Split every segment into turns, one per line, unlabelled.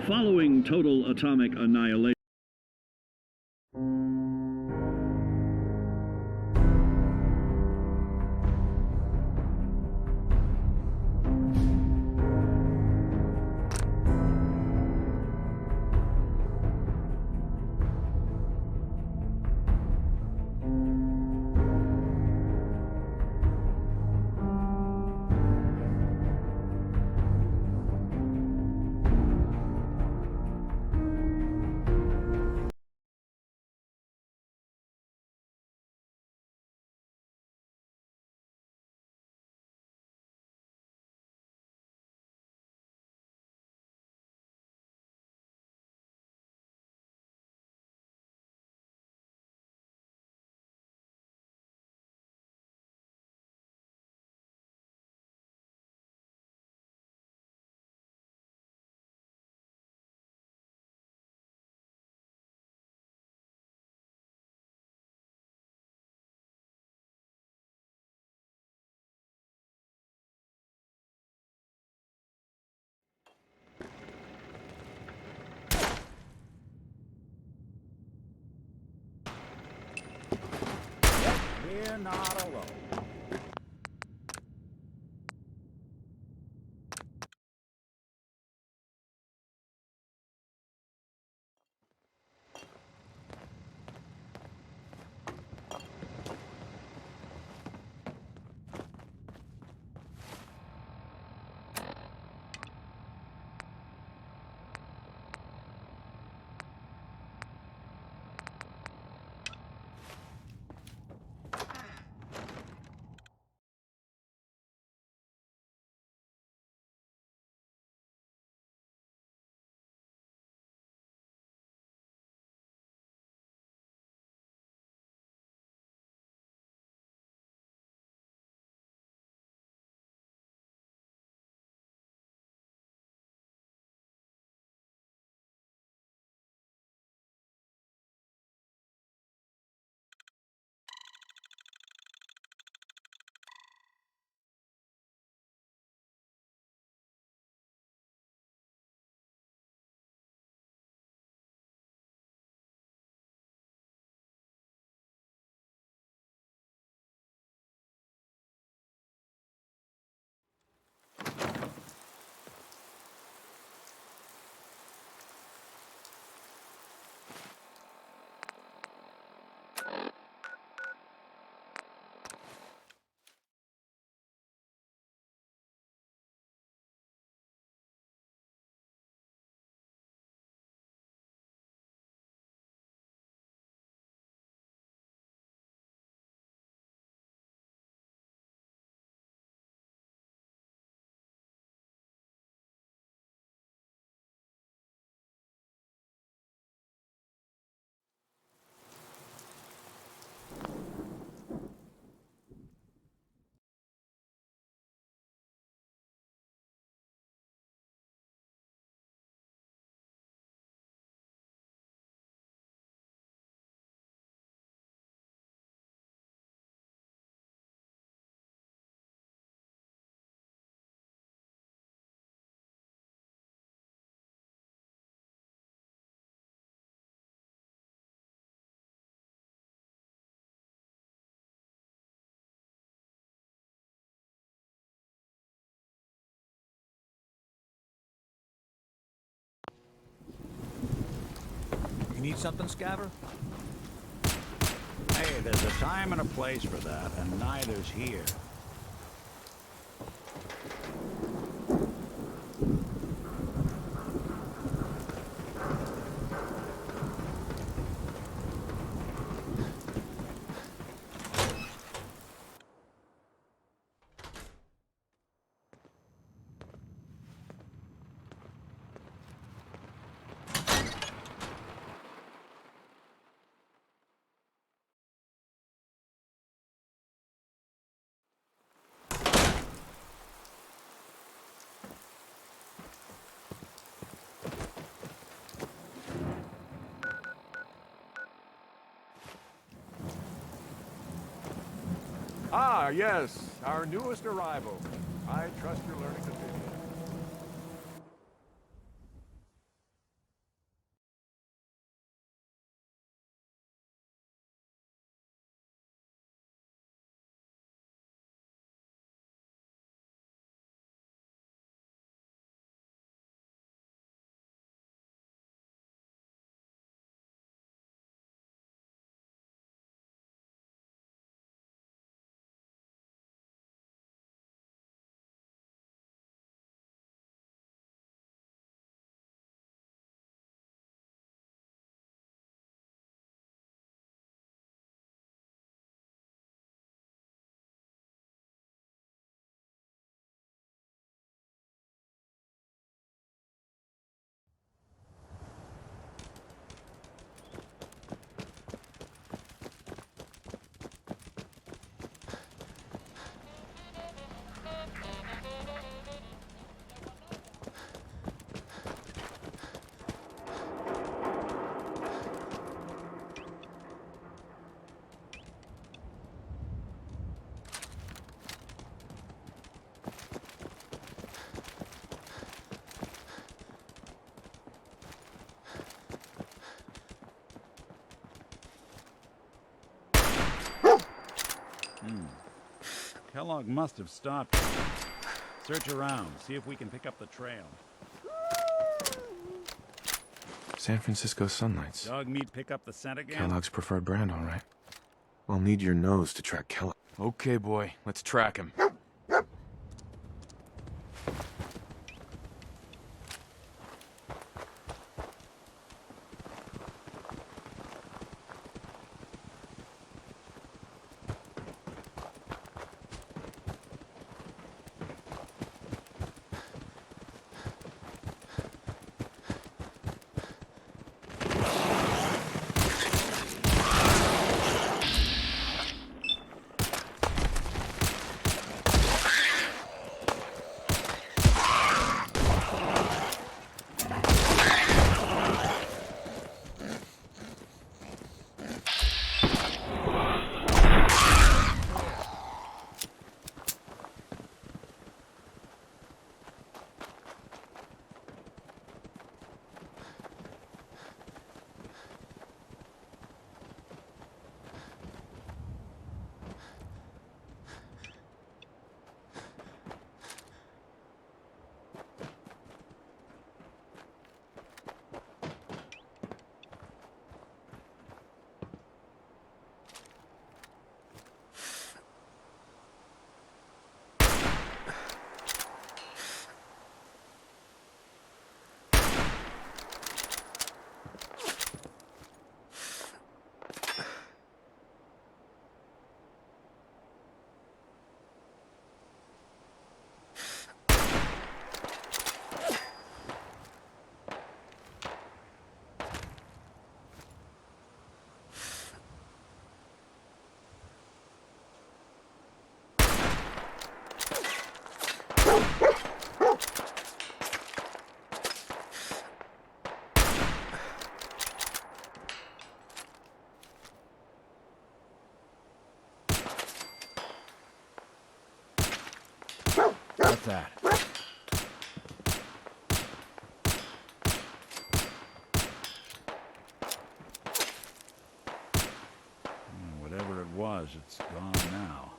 Following total atomic annihilation.
We're not alone.
You need something, Scaver?
Hey, there's a time and a place for that, and neither's here.
Ah, yes, our newest arrival. I trust you're learning to fish.
Kellogg must have stopped. Search around, see if we can pick up the trail.
San Francisco Sunlights.
Dog meat pick up the scent again?
Kellogg's preferred brand, all right. I'll need your nose to track Kellogg. Okay, boy. Let's track him.
What's that? Whatever it was, it's gone now.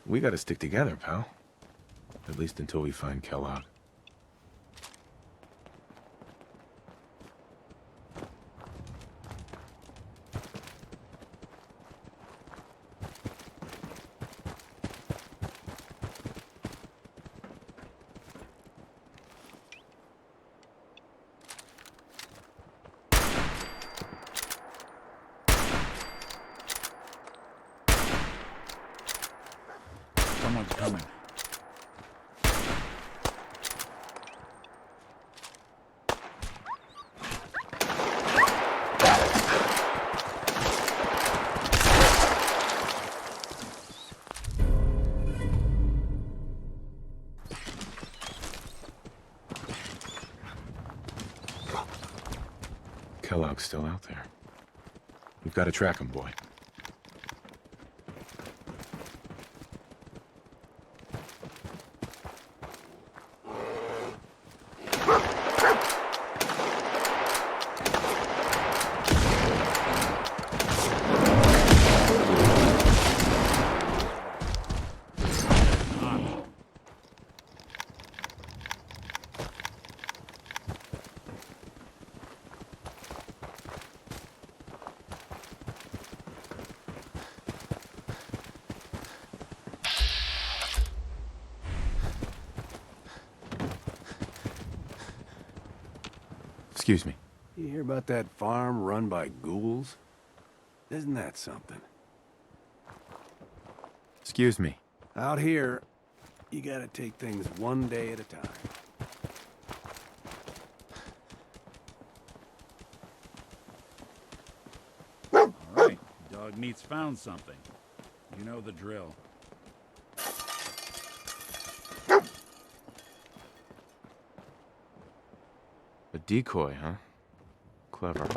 We gotta stick together, pal. At least until we find Kellogg.
Someone's coming.
Kellogg's still out there. We've got to track him, boy. Excuse me.
You hear about that farm run by ghouls? Isn't that something?
Excuse me.
Out here, you gotta take things one day at a time.
All right, dog meat's found something. You know the drill.
A decoy, huh? Clever.
Not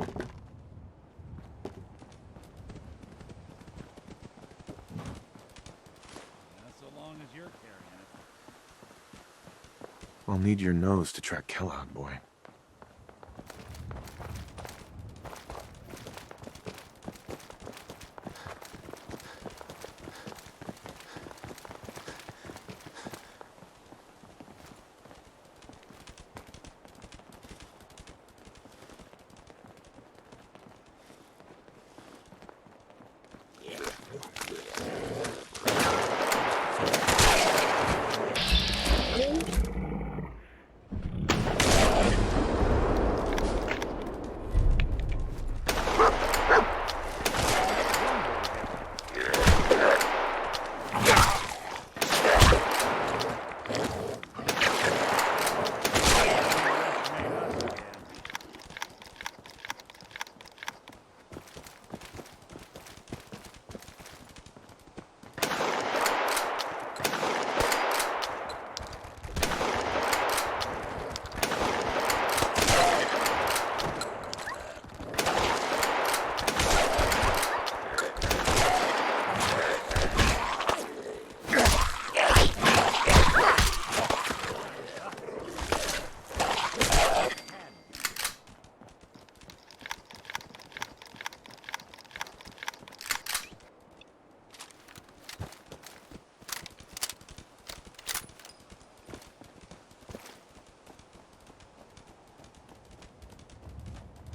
so long as you're carrying it.
I'll need your nose to track Kellogg, boy.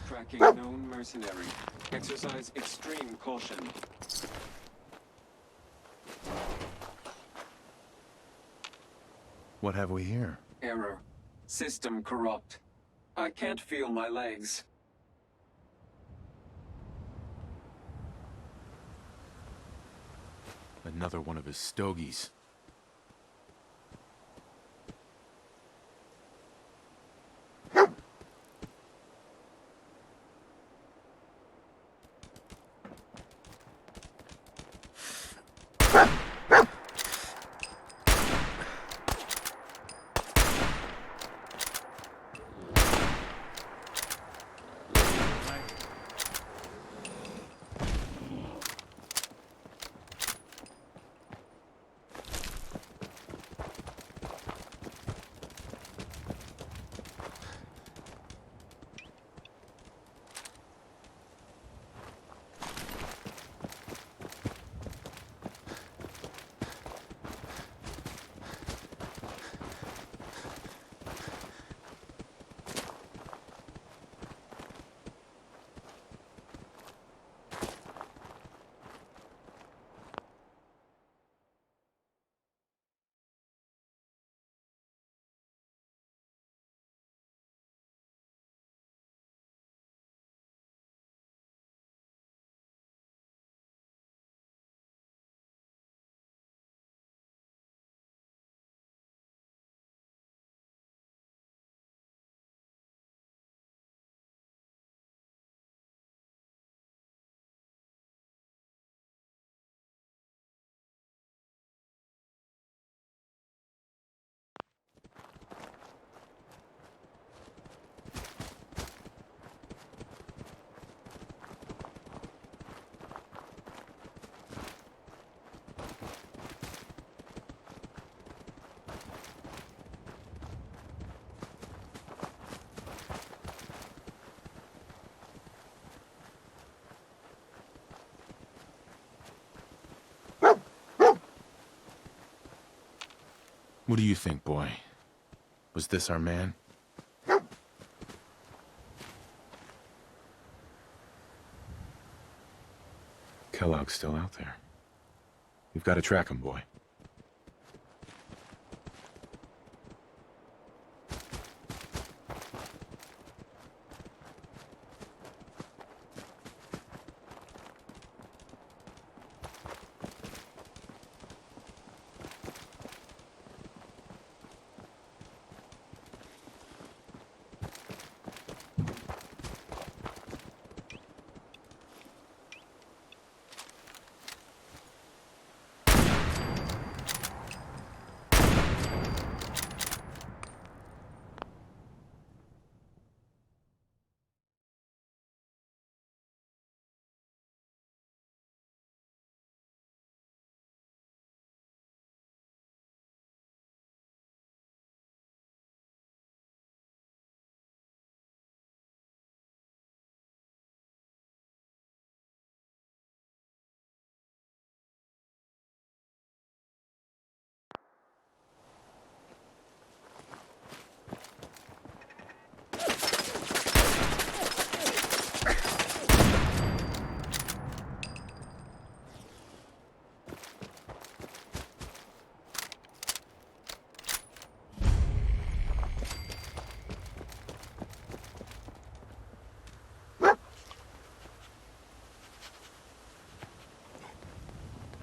Tracking known mercenary. Exercise extreme caution.
What have we here?
Error. System corrupt. I can't feel my legs.
Another one of his stogies. What do you think, boy? Was this our man? Kellogg's still out there. We've got to track him, boy.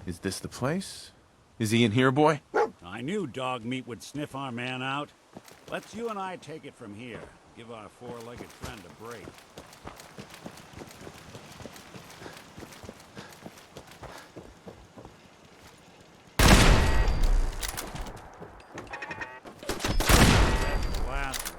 Is this the place? Is he in here, boy?
I knew dog meat would sniff our man out. Let's you and I take it from here. Give our four-legged friend a break. That's the last one.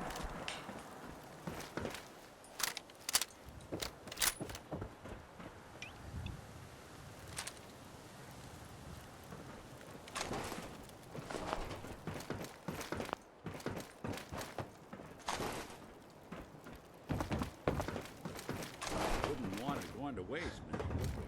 Wouldn't want it going to waste, man, would we?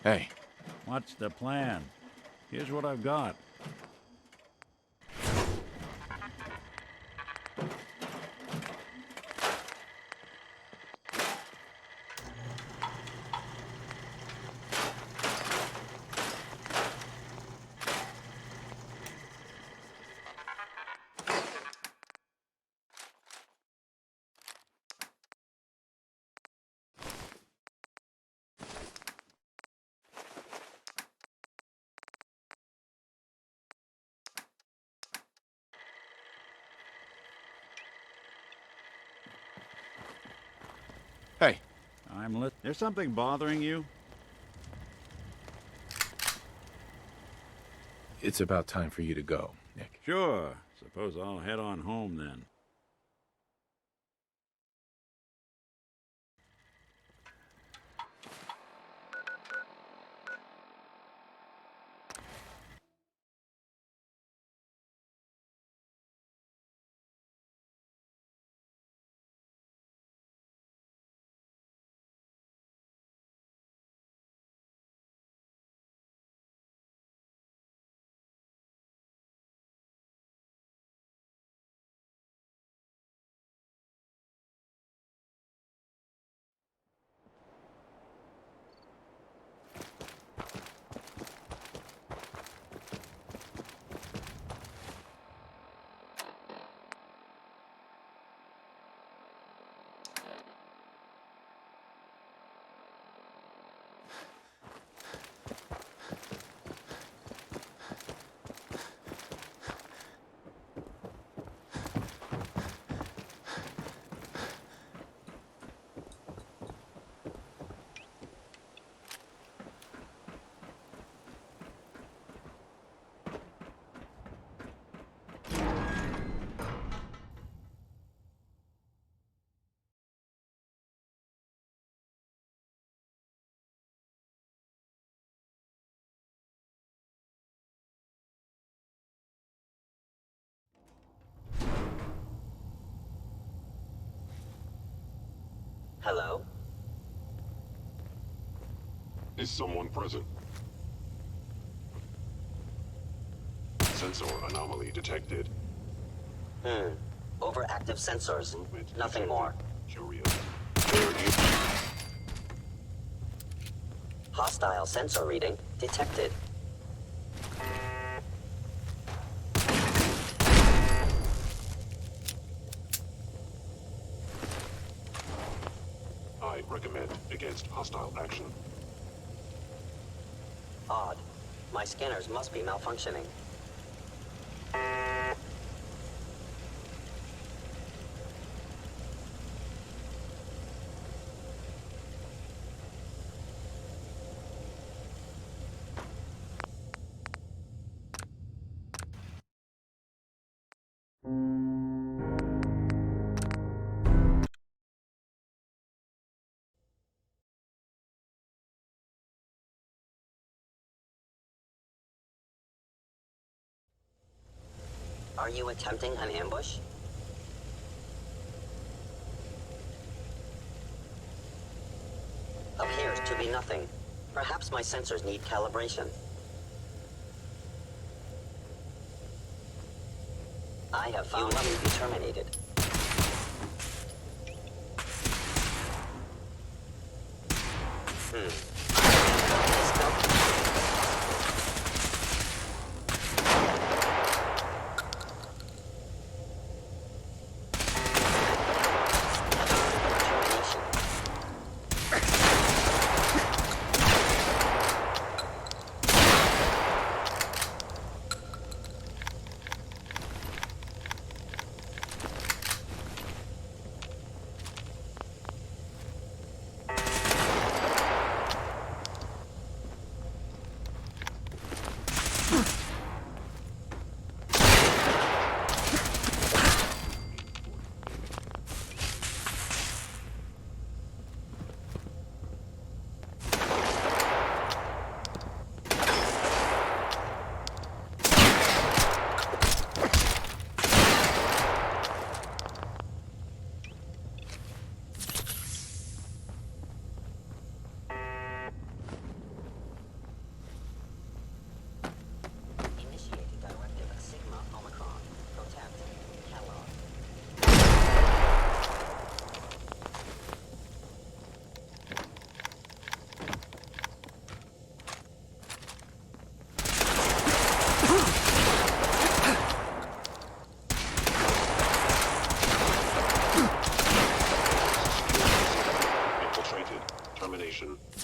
Hey,
What's the plan? Here's what I've got.
hey.
I'm lit. There's something bothering you?
It's about time for you to go, Nick.
Sure. Suppose I'll head on home then.
Hello?
Is someone present? Sensor anomaly detected.
Overactive sensors. Nothing more.
Curious.
Hostile sensor reading detected.
against hostile action.
Odd. My scanners must be malfunctioning. Are you attempting an ambush? Appears to be nothing. Perhaps my sensors need calibration. I have found you to be terminated.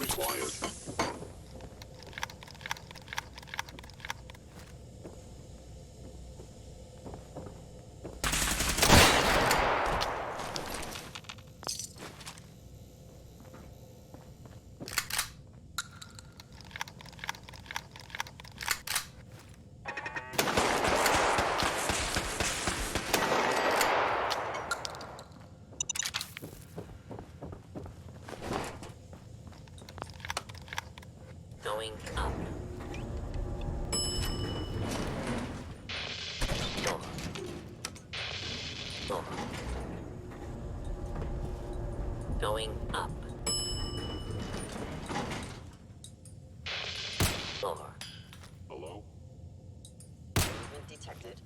Required.
Going up. Door. Door. Going up. Door.
Hello?
Movement detected.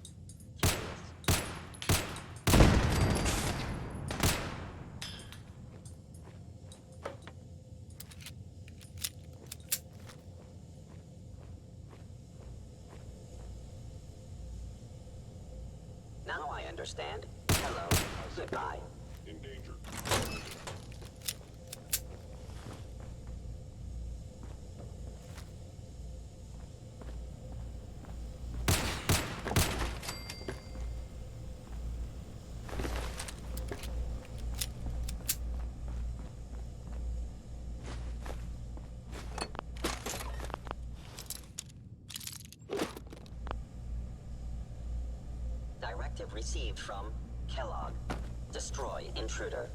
Now I understand. Hello. Goodbye.
In danger.
Directive received from Kellogg. Destroy intruder.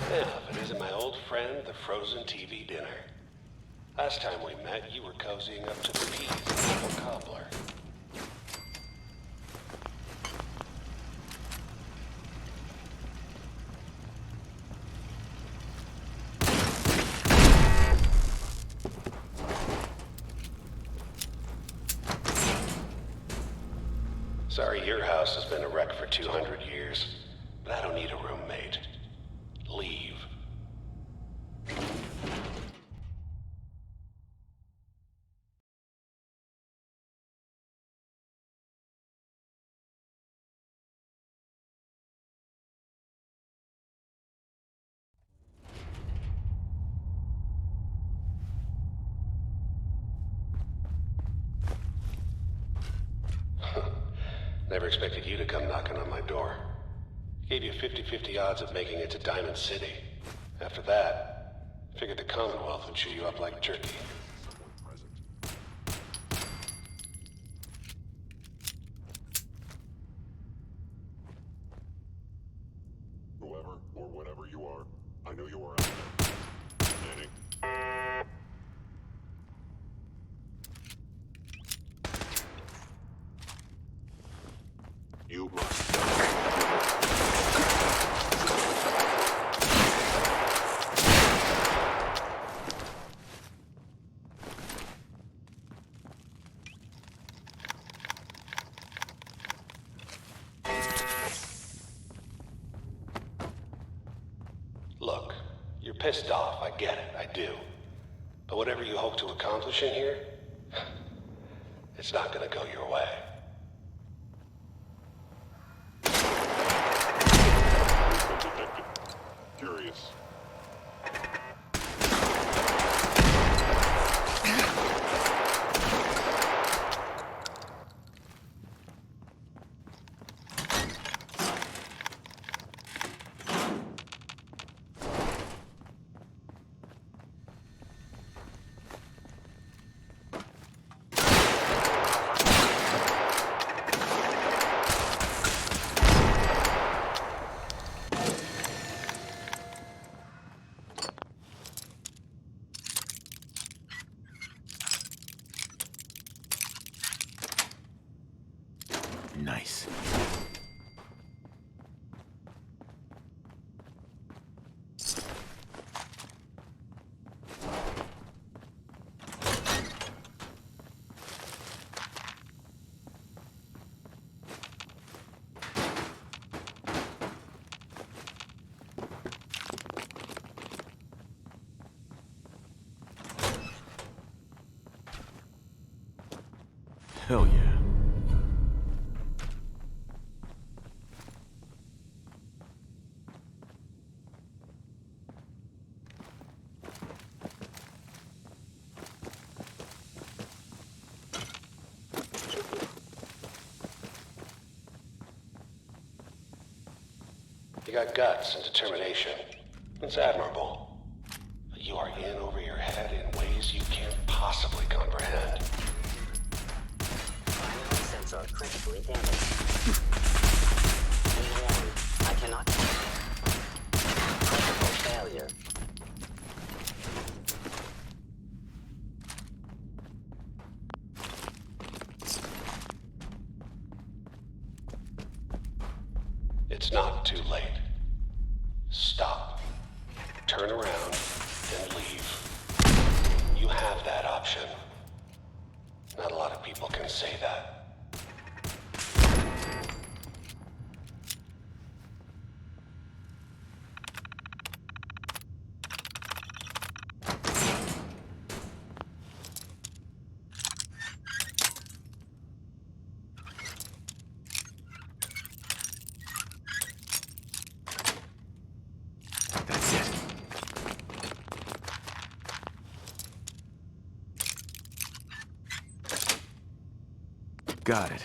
If it isn't my old friend, the frozen TV dinner. Last time we met, you were cozying up to the peas in apple cobbler. Sorry your house has been a wreck for 200 years, but I don't need a roommate. Leave. Never expected you to come knocking on my door. Gave you 50-50 odds of making it to Diamond City. After that, figured the Commonwealth would chew you up like jerky.
Whoever or whatever you are, I know you are out there. Manning. You must.
Look, you're pissed off, I get it, I do. But whatever you hope to accomplish in here, it's not gonna go your way.
Detected. Curious.
Nice. Hell yeah.
You got guts and determination. It's admirable. But you are in over your head in ways you can't possibly comprehend.
Primary sensor critically damaged. Be warned, I cannot. Critical failure.
It's not too late. Stop. Turn around and leave. You have that option. Not a lot of people can say that.
That's it. Got it.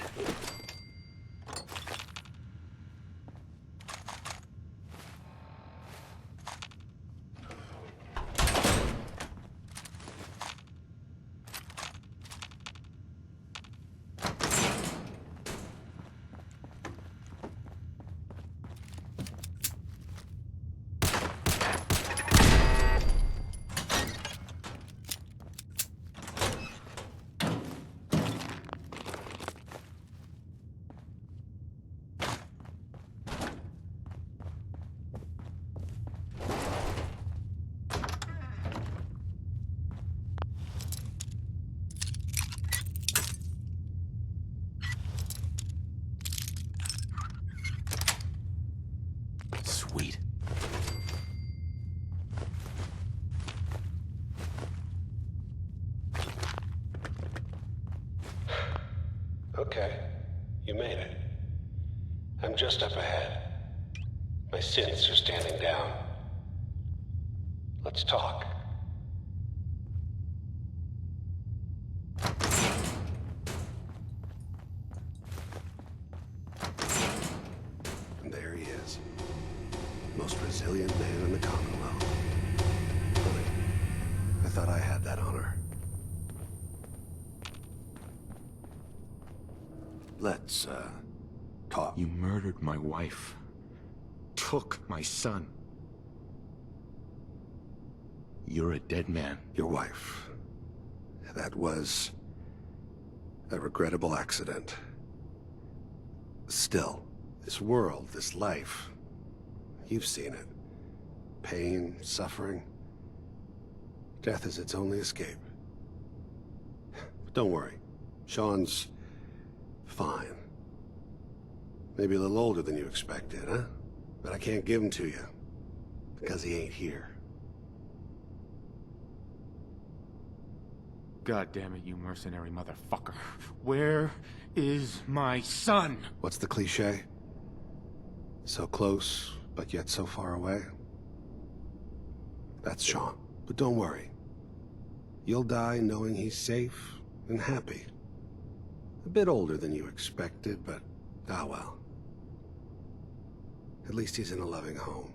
Okay, you made it. I'm just up ahead. My synths are standing down. Let's talk.
And there he is. Most resilient man in the Commonwealth. Funny. I thought I had that honor. Let's, talk.
You murdered my wife. Took my son. You're a dead man.
Your wife. That was a regrettable accident. Still, this world, this life, you've seen it. Pain, suffering. Death is its only escape. But don't worry. Sean's fine. Maybe a little older than you expected, huh? But I can't give him to you. Because he ain't here.
God damn it, you mercenary motherfucker. Where is my son?
What's the cliche? So close, but yet so far away? That's Sean. But don't worry. You'll die knowing he's safe and happy. A bit older than you expected, but ah well. At least he's in a loving home.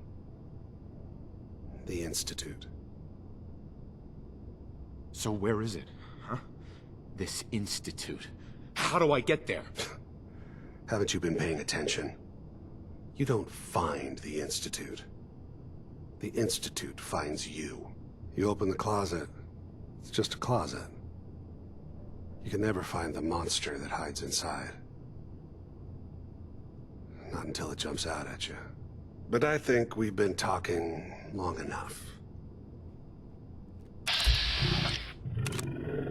The Institute.
So where is it, huh? This institute. How do I get there?
Haven't you been paying attention? You don't find the Institute. The Institute finds you. You open the closet, it's just a closet. You can never find the monster that hides inside. Not until it jumps out at you. But I think we've been talking long enough.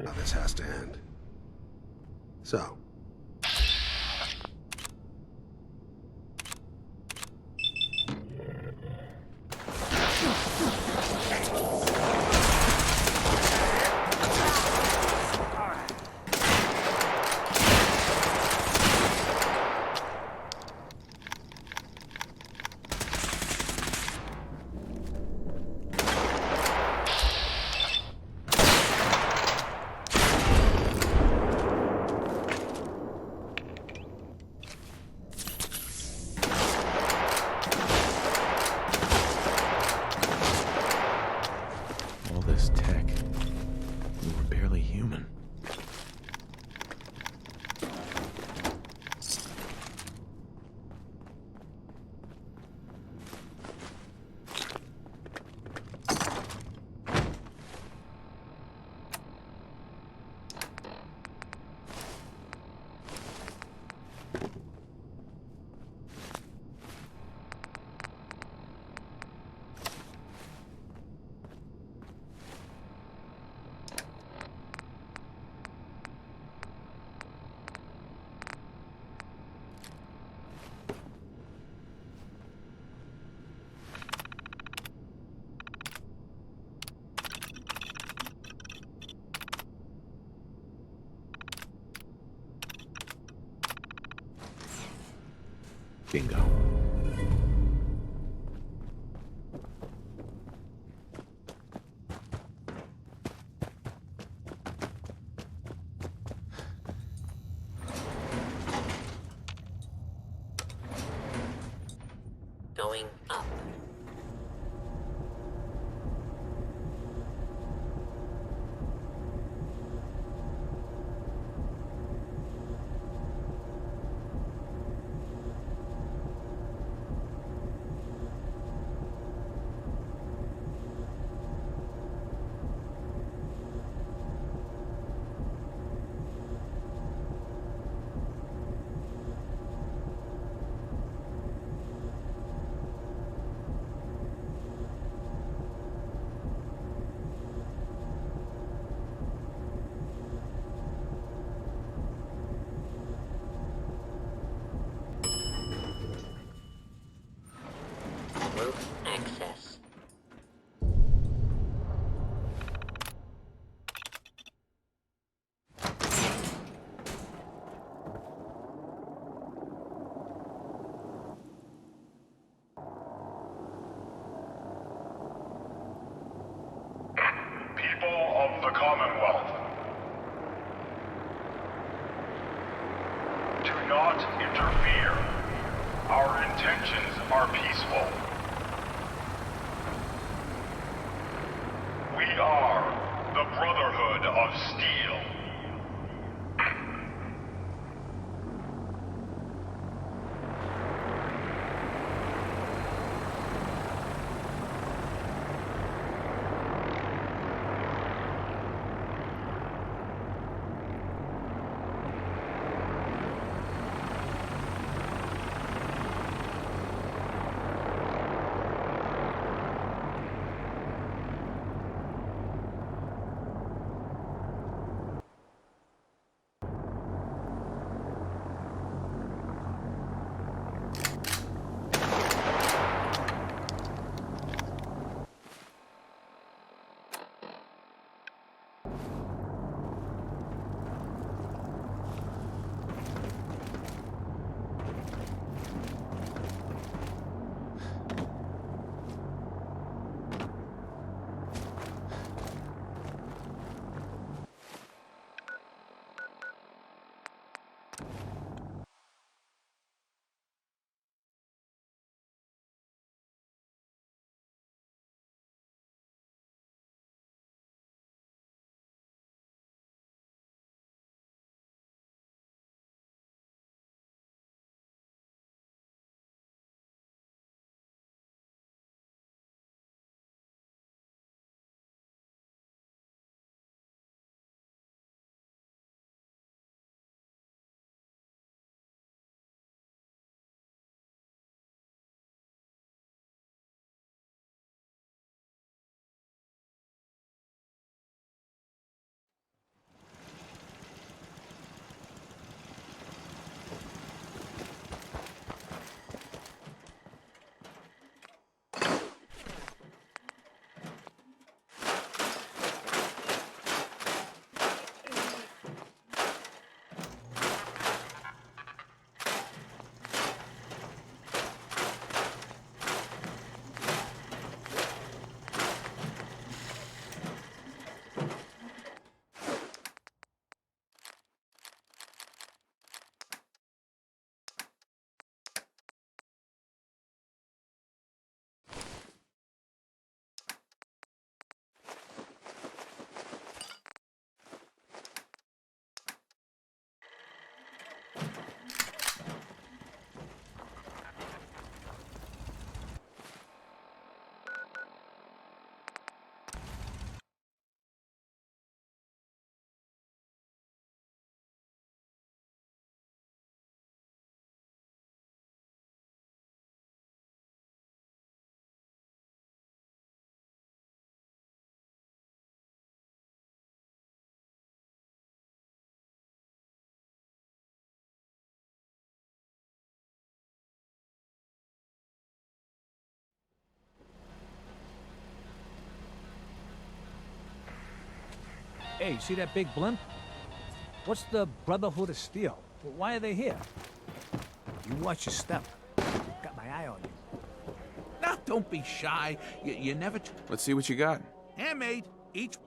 Now this has to end. So.
All this tech. We were barely human. Bingo.
Going up.
intentions are peaceful. We are the Brotherhood of Steel.
Hey, see that big blimp? What's the Brotherhood of Steel? Why are they here? You watch your step. Got my eye on you.
Now, don't be shy. You never...
Let's see what you got.
Handmade. Each one.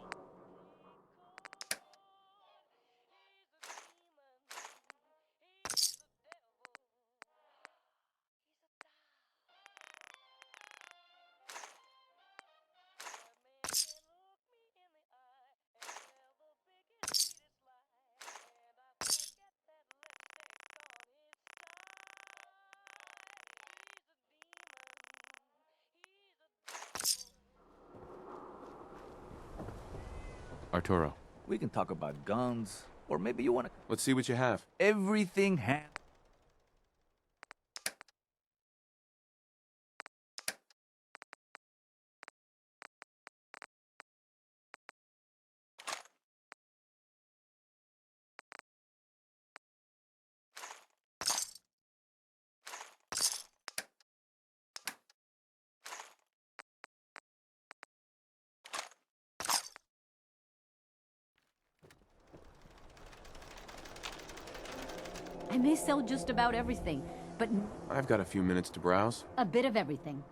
Arturo,
We can talk about guns, or maybe you want to...
let's see what you have.
Everything hand...
I may sell just about everything, but
I've got a few minutes to browse.
a bit of everything.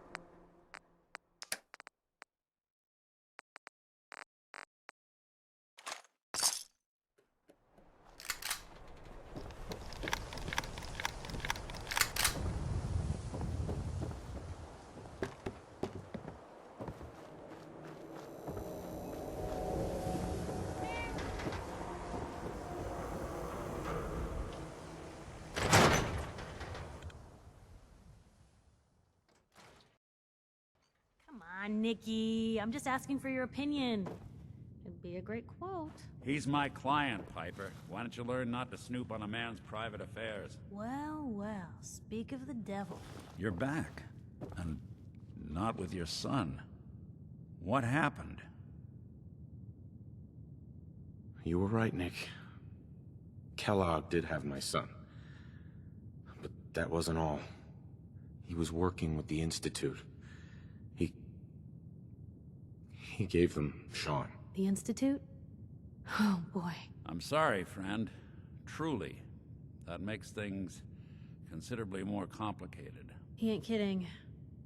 Nikki. I'm just asking for your opinion. It'd be a great quote.
He's my client, Piper. Why don't you learn not to snoop on a man's private affairs?
Well, well, speak of the devil.
You're back. And not with your son. What happened?
You were right, Nick. Kellogg did have my son. But that wasn't all. He was working with the Institute. He gave them Sean.
The Institute? Oh, boy.
I'm sorry, friend. Truly. That makes things considerably more complicated.
He ain't kidding.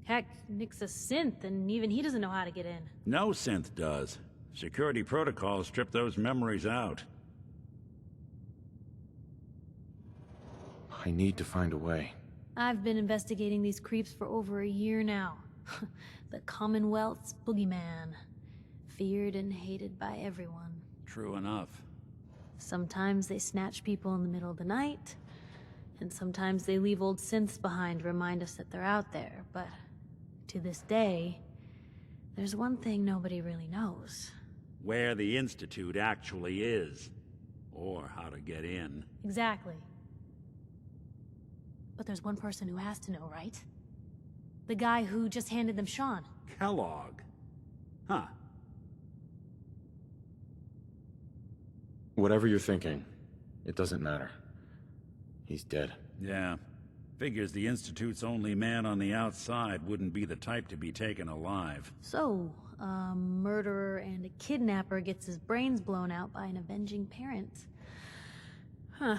Heck, Nick's a synth, and even he doesn't know how to get in.
No synth does. Security protocols strip those memories out.
I need to find a way.
I've been investigating these creeps for over a year now. The Commonwealth's boogeyman. Feared and hated by everyone.
True enough.
Sometimes they snatch people in the middle of the night, and sometimes they leave old synths behind to remind us that they're out there, but to this day, there's one thing nobody really knows.
Where the Institute actually is. Or how to get in.
Exactly. But there's one person who has to know, right? The guy who just handed them Sean.
Kellogg. Huh.
Whatever you're thinking, it doesn't matter. He's dead.
Yeah. Figures the Institute's only man on the outside wouldn't be the type to be taken alive.
So, a murderer and a kidnapper gets his brains blown out by an avenging parent. Huh.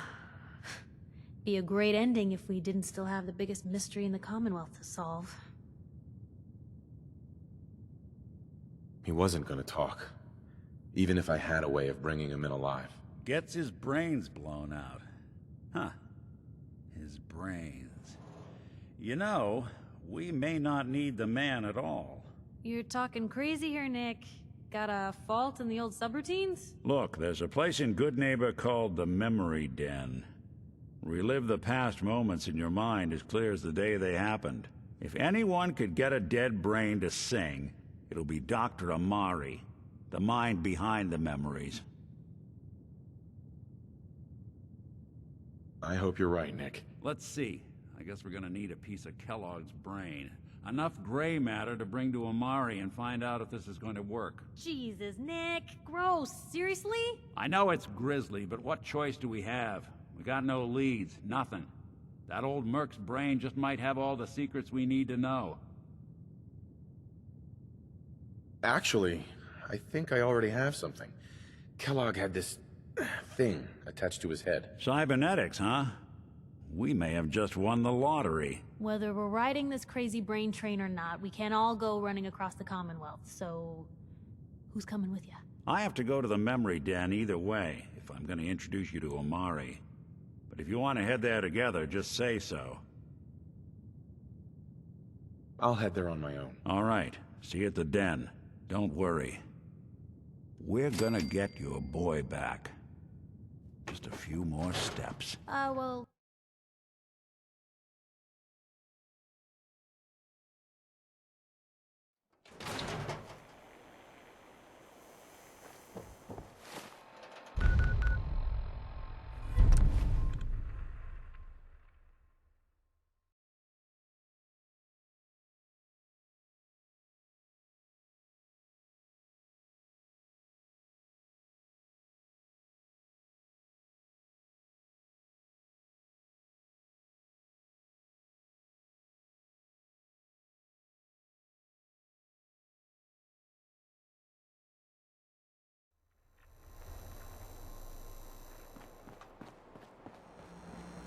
Be a great ending if we didn't still have the biggest mystery in the Commonwealth to solve.
He wasn't gonna talk. Even if I had a way of bringing him in alive.
Gets his brains blown out. Huh. His brains. You know, we may not need the man at all.
You're talking crazy here, Nick. Got a fault in the old subroutines?
Look, there's a place in Goodneighbor called the Memory Den. Relive the past moments in your mind as clear as the day they happened. If anyone could get a dead brain to sing, it'll be Dr. Amari. The mind behind the memories.
I hope you're right, Nick.
Let's see. I guess we're gonna need a piece of Kellogg's brain. Enough gray matter to bring to Amari and find out if this is going to work.
Jesus, Nick. Gross. Seriously?
I know it's grisly, but what choice do we have? We got no leads, nothing. That old Merc's brain just might have all the secrets we need to know.
Actually, I think I already have something. Kellogg had this thing attached to his head.
Cybernetics, huh? We may have just won the lottery.
Whether we're riding this crazy brain train or not, we can't all go running across the Commonwealth, so... who's coming with you?
I have to go to the Memory Den either way, if I'm gonna introduce you to Amari. But if you want to head there together, just say so.
I'll head there on my own.
All right. See you at the Den. Don't worry. We're gonna get your boy back. Just a few more steps.
Well...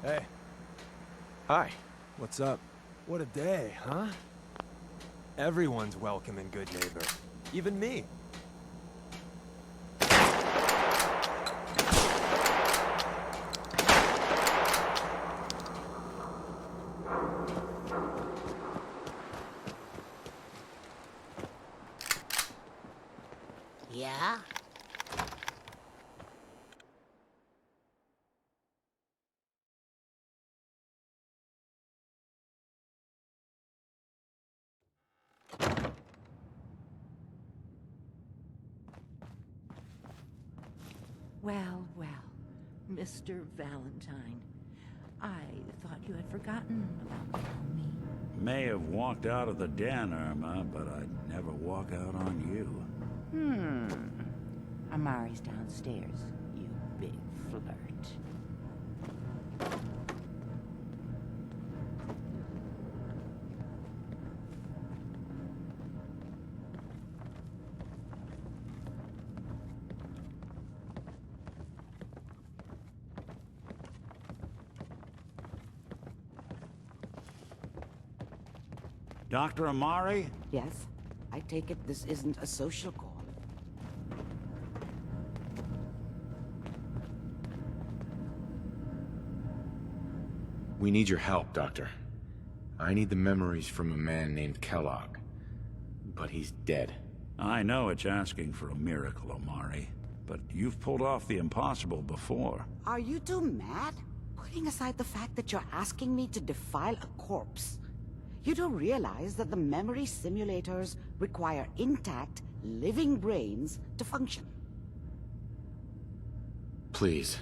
Hey.
Hi.
What's up? What a day, huh? Everyone's welcome in Goodneighbor. Even me.
Yeah?
Well, well, Mr. Valentine. I thought you had forgotten about me.
May have walked out of the den, Irma, but I'd never walk out on you.
Amari's downstairs, you big flirt.
Dr. Amari?
Yes? I take it this isn't a social call.
We need your help, Doctor. I need the memories from a man named Kellogg. But he's dead.
I know it's asking for a miracle, Amari. But you've pulled off the impossible before.
Are you two mad? Putting aside the fact that you're asking me to defile a corpse, you do realize that the memory simulators require intact, living brains to function.
Please.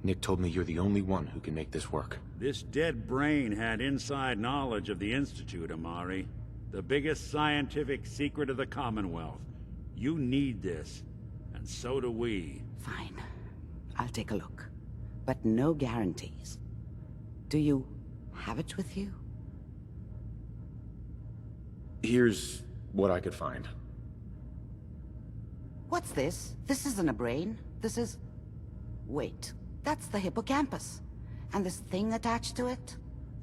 Nick told me you're the only one who can make this work.
This dead brain had inside knowledge of the Institute, Amari. The biggest scientific secret of the Commonwealth. You need this, and so do we.
Fine. I'll take a look. But no guarantees. Do you have it with you?
Here's what I could find.
What's this? This isn't a brain. This is... Wait. That's the hippocampus. And this thing attached to it?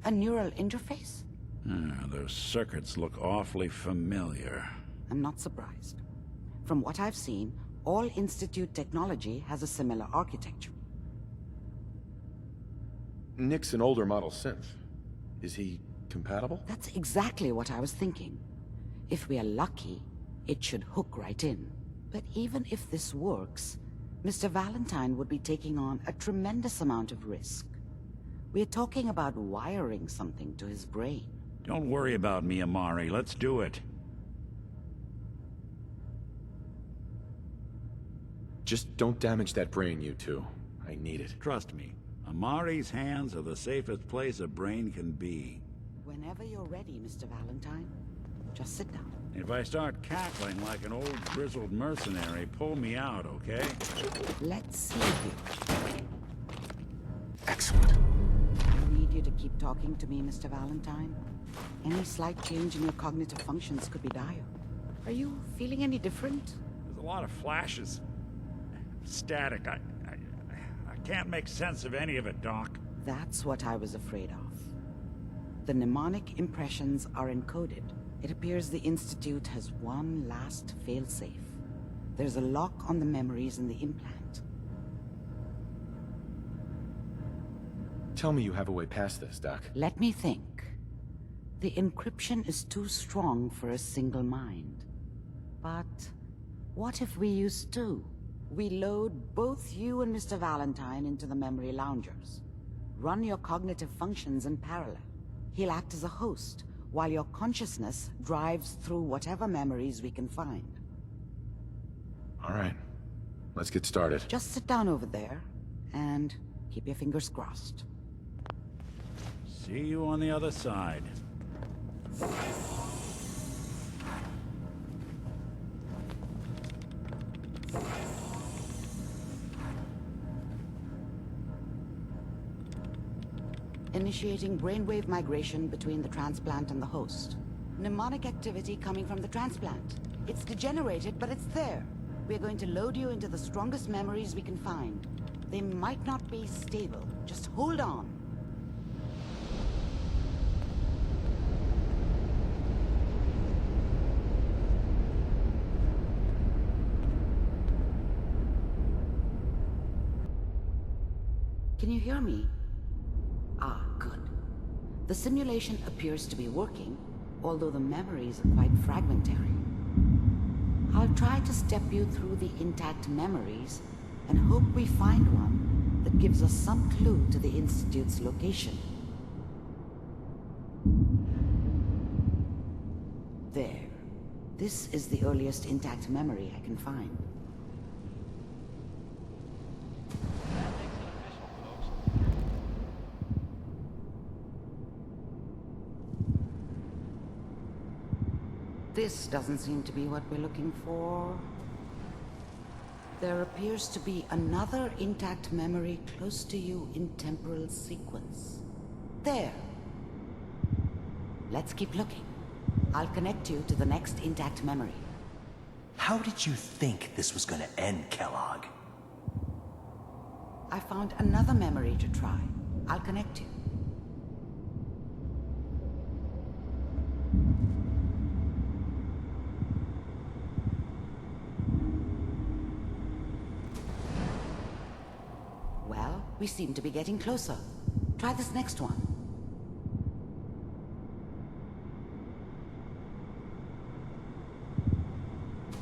A neural interface?
Those circuits look awfully familiar.
I'm not surprised. From what I've seen, all Institute technology has a similar architecture.
Nick's an older model synth. Is he compatible?
That's exactly what I was thinking. If we are lucky, it should hook right in. But even if this works, Mr. Valentine would be taking on a tremendous amount of risk. We're talking about wiring something to his brain.
Don't worry about me, Amari. Let's do it.
Just don't damage that brain, you two. I need it.
Trust me. Amari's hands are the safest place a brain can be.
Whenever you're ready, Mr. Valentine, just sit down.
If I start cackling like an old grizzled mercenary, pull me out, okay?
Let's see here.
Excellent.
I need you to keep talking to me, Mr. Valentine. Any slight change in your cognitive functions could be dire. Are you feeling any different?
There's a lot of flashes. Static. I can't make sense of any of it, Doc.
That's what I was afraid of. The mnemonic impressions are encoded. It appears the Institute has one last failsafe. There's a lock on the memories in the implant.
Tell me you have a way past this, Doc.
Let me think. The encryption is too strong for a single mind. But what if we use two? We load both you and Mr. Valentine into the memory loungers. Run your cognitive functions in parallel. He'll act as a host, while your consciousness drives through whatever memories we can find.
All right. Let's get started.
Just sit down over there, and keep your fingers crossed.
See you on the other side.
Initiating brainwave migration between the transplant and the host. Mnemonic activity coming from the transplant. It's degenerated, but it's there. We're going to load you into the strongest memories we can find. They might not be stable. Just hold on. Can you hear me? Ah, good. The simulation appears to be working, although the memories are quite fragmentary. I'll try to step you through the intact memories and hope we find one that gives us some clue to the Institute's location. There. This is the earliest intact memory I can find. this doesn't seem to be what we're looking for. There appears to be another intact memory close to you in temporal sequence. There. Let's keep looking. I'll connect you to the next intact memory.
How did you think this was gonna end, Kellogg?
I found another memory to try. I'll connect you. Well, we seem to be getting closer. Try this next one.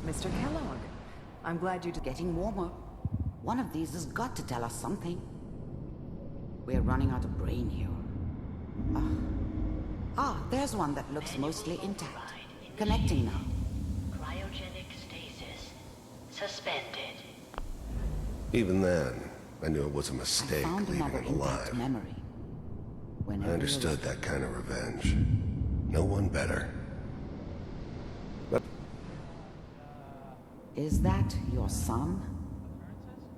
Mr. Kellogg, I'm glad you're
getting warmer. One of these has got to tell us something. We're running out of brain here. There's one that looks mostly intact. Connecting now.
Cryogenic stasis. Suspended.
Even then, I knew it was a
I
mistake
found
leaving
another
it
intact
alive.
memory.
I understood that kind of revenge. No one better. But
Is that your son?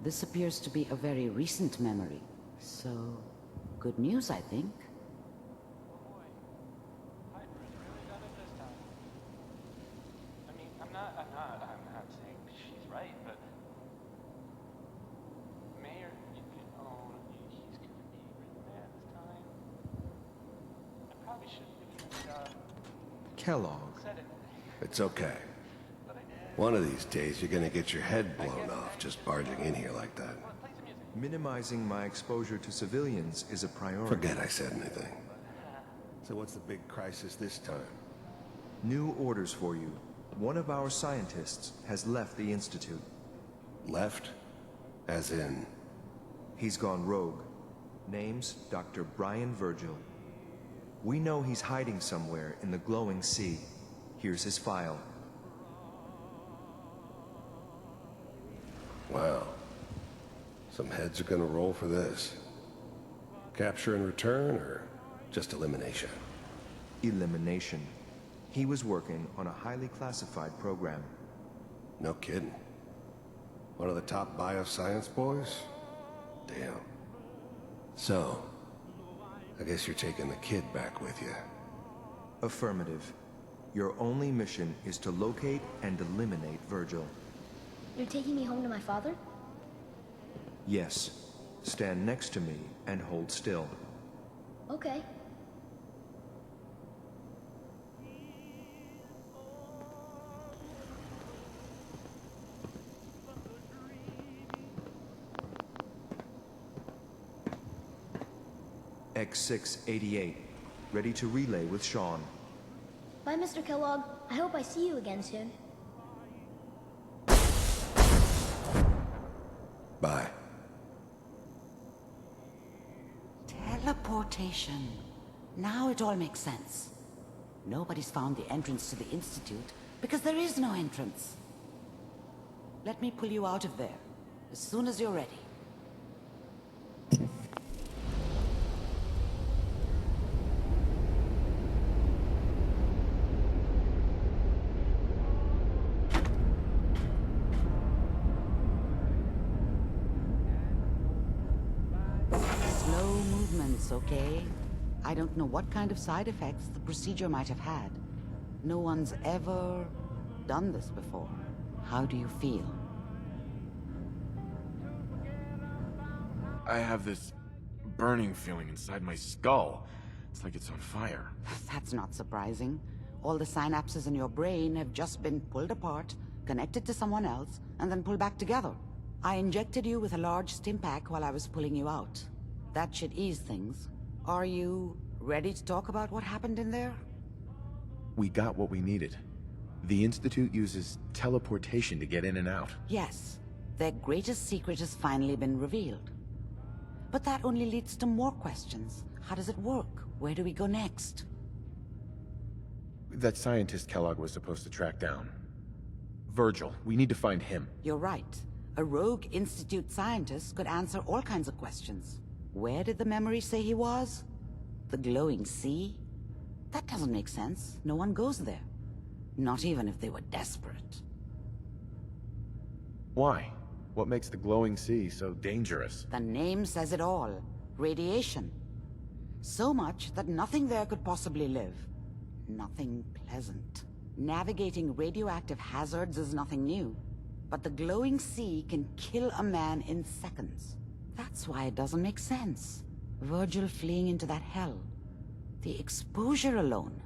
This appears to be a very recent memory. So, good news, I think.
I'm not saying she's right, but Mayor, he's gonna be right there this time. I probably shouldn't have given him
Kellogg.
it's okay. One of these days, you're gonna get your head blown off just barging in here like that.
Minimizing my exposure to civilians is a priority.
Forget I said anything. So what's the big crisis this time?
New orders for you. One of our scientists has left the Institute.
Left? As in?
He's gone rogue. Name's Dr. Brian Virgil. We know he's hiding somewhere in the glowing sea. Here's his file.
Wow. Some heads are gonna roll for this. Capture and return, or just elimination?
Elimination. He was working on a highly classified program.
No kidding. One of the top bioscience boys? Damn. So, I guess you're taking the kid back with you.
Affirmative. Your only mission is to locate and eliminate Virgil.
You're taking me home to my father?
Yes. Stand next to me and hold still.
Okay.
X688. Ready to relay with Sean.
Bye, Mr. Kellogg. I hope I see you again soon.
Bye.
Teleportation. Now it all makes sense. Nobody's found the entrance to the Institute because there is no entrance. Let me pull you out of there as soon as you're ready. Slow movements, okay? I don't know what kind of side effects the procedure might have had. No one's ever done this before. How do you feel?
I have this burning feeling inside my skull. It's like it's on fire.
That's not surprising. All the synapses in your brain have just been pulled apart, connected to someone else, and then pulled back together. I injected you with a large stim pack while I was pulling you out. That should ease things. Are you ready to talk about what happened in there?
We got what we needed. The Institute uses teleportation to get in and out.
Yes. Their greatest secret has finally been revealed. But that only leads to more questions. How does it work? Where do we go next?
That scientist Kellogg was supposed to track down. Virgil, we need to find him.
You're right. A rogue Institute scientist could answer all kinds of questions. Where did the memory say he was? The glowing sea? That doesn't make sense. No one goes there. Not even if they were desperate.
Why? What makes the glowing sea so dangerous?
The name says it all. Radiation. So much that nothing there could possibly live. Nothing pleasant. Navigating radioactive hazards is nothing new. But the glowing sea can kill a man in seconds. That's why it doesn't make sense. Virgil fleeing into that hell. The exposure alone.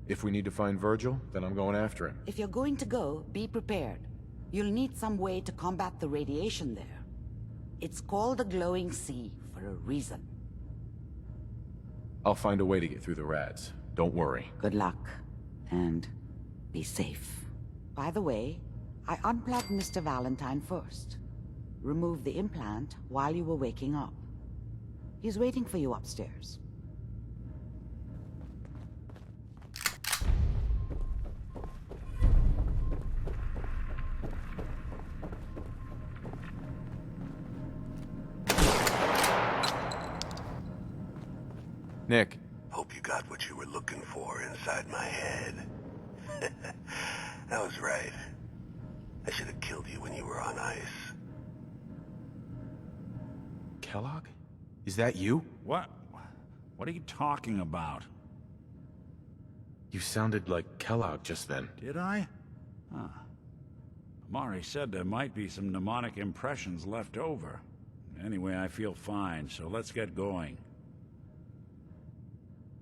If we need to find Virgil, then I'm going after him.
If you're going to go, be prepared. You'll need some way to combat the radiation there. It's called the glowing sea for a reason.
I'll find a way to get through the rads. Don't worry.
Good luck. And be safe. By the way, I unplugged Mr. Valentine first. Removed the implant while you were waking up. He's waiting for you upstairs.
Nick.
Hope you got what you were looking for inside my head. I was right. I should have killed you when you were on ice.
Kellogg? Is that you?
What? What are you talking about?
You sounded like Kellogg just then.
Did I? Huh. Amari said there might be some mnemonic impressions left over. Anyway, I feel fine, so let's get going.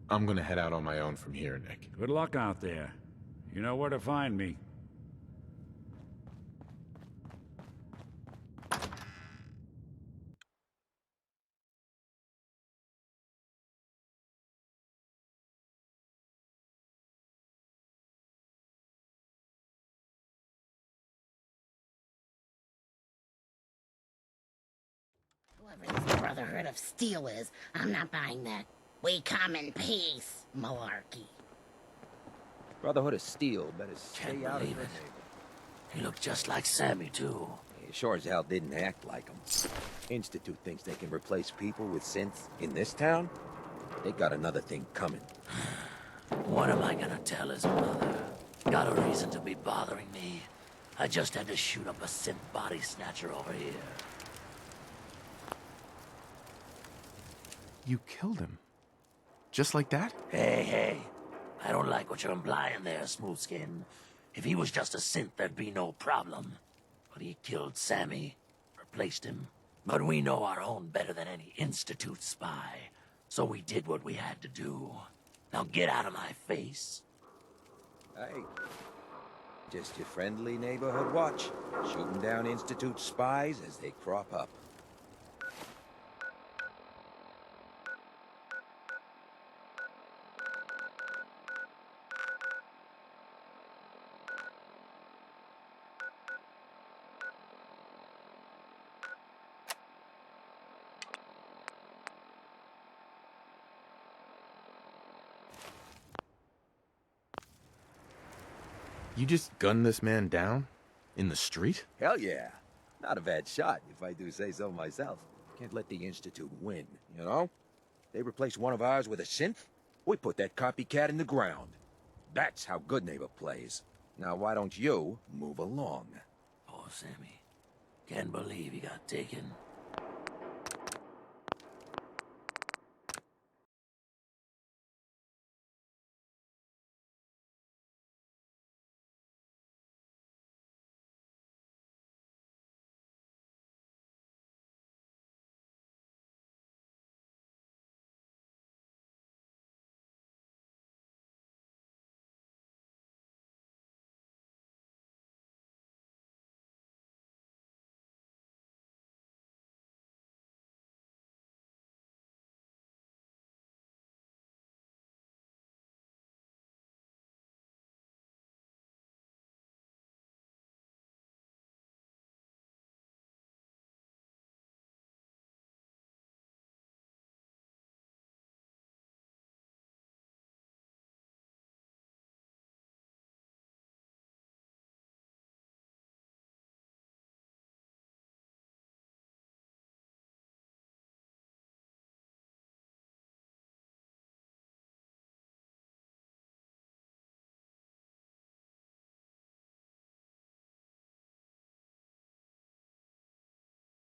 I'm gonna head out on my own from here, Nick.
Good luck out there. You know where to find me.
Whoever this Brotherhood of Steel is, I'm not buying that. We come in peace, malarkey.
Brotherhood of Steel better stay out of it.
He looked just like Sammy, too.
He sure as hell didn't act like him. Institute thinks they can replace people with synths in this town? They got another thing coming.
What am I gonna tell his mother? Got a reason to be bothering me. I just had to shoot up a synth body snatcher over here.
You killed him? Just like that?
Hey. I don't like what you're implying there, Smoothskin. If he was just a synth, there'd be no problem. But he killed Sammy, replaced him. But we know our own better than any Institute spy. So we did what we had to do. Now get out of my face.
Hey, just your friendly neighborhood watch. Shooting down Institute spies as they crop up.
You just gunned this man down? In the street?
Hell yeah. Not a bad shot, if I do say so myself. Can't let the Institute win, you know? They replaced one of ours with a synth? We put that copycat in the ground. That's how Goodneighbor plays. Now why don't you move along?
Poor Sammy. Can't believe he got taken.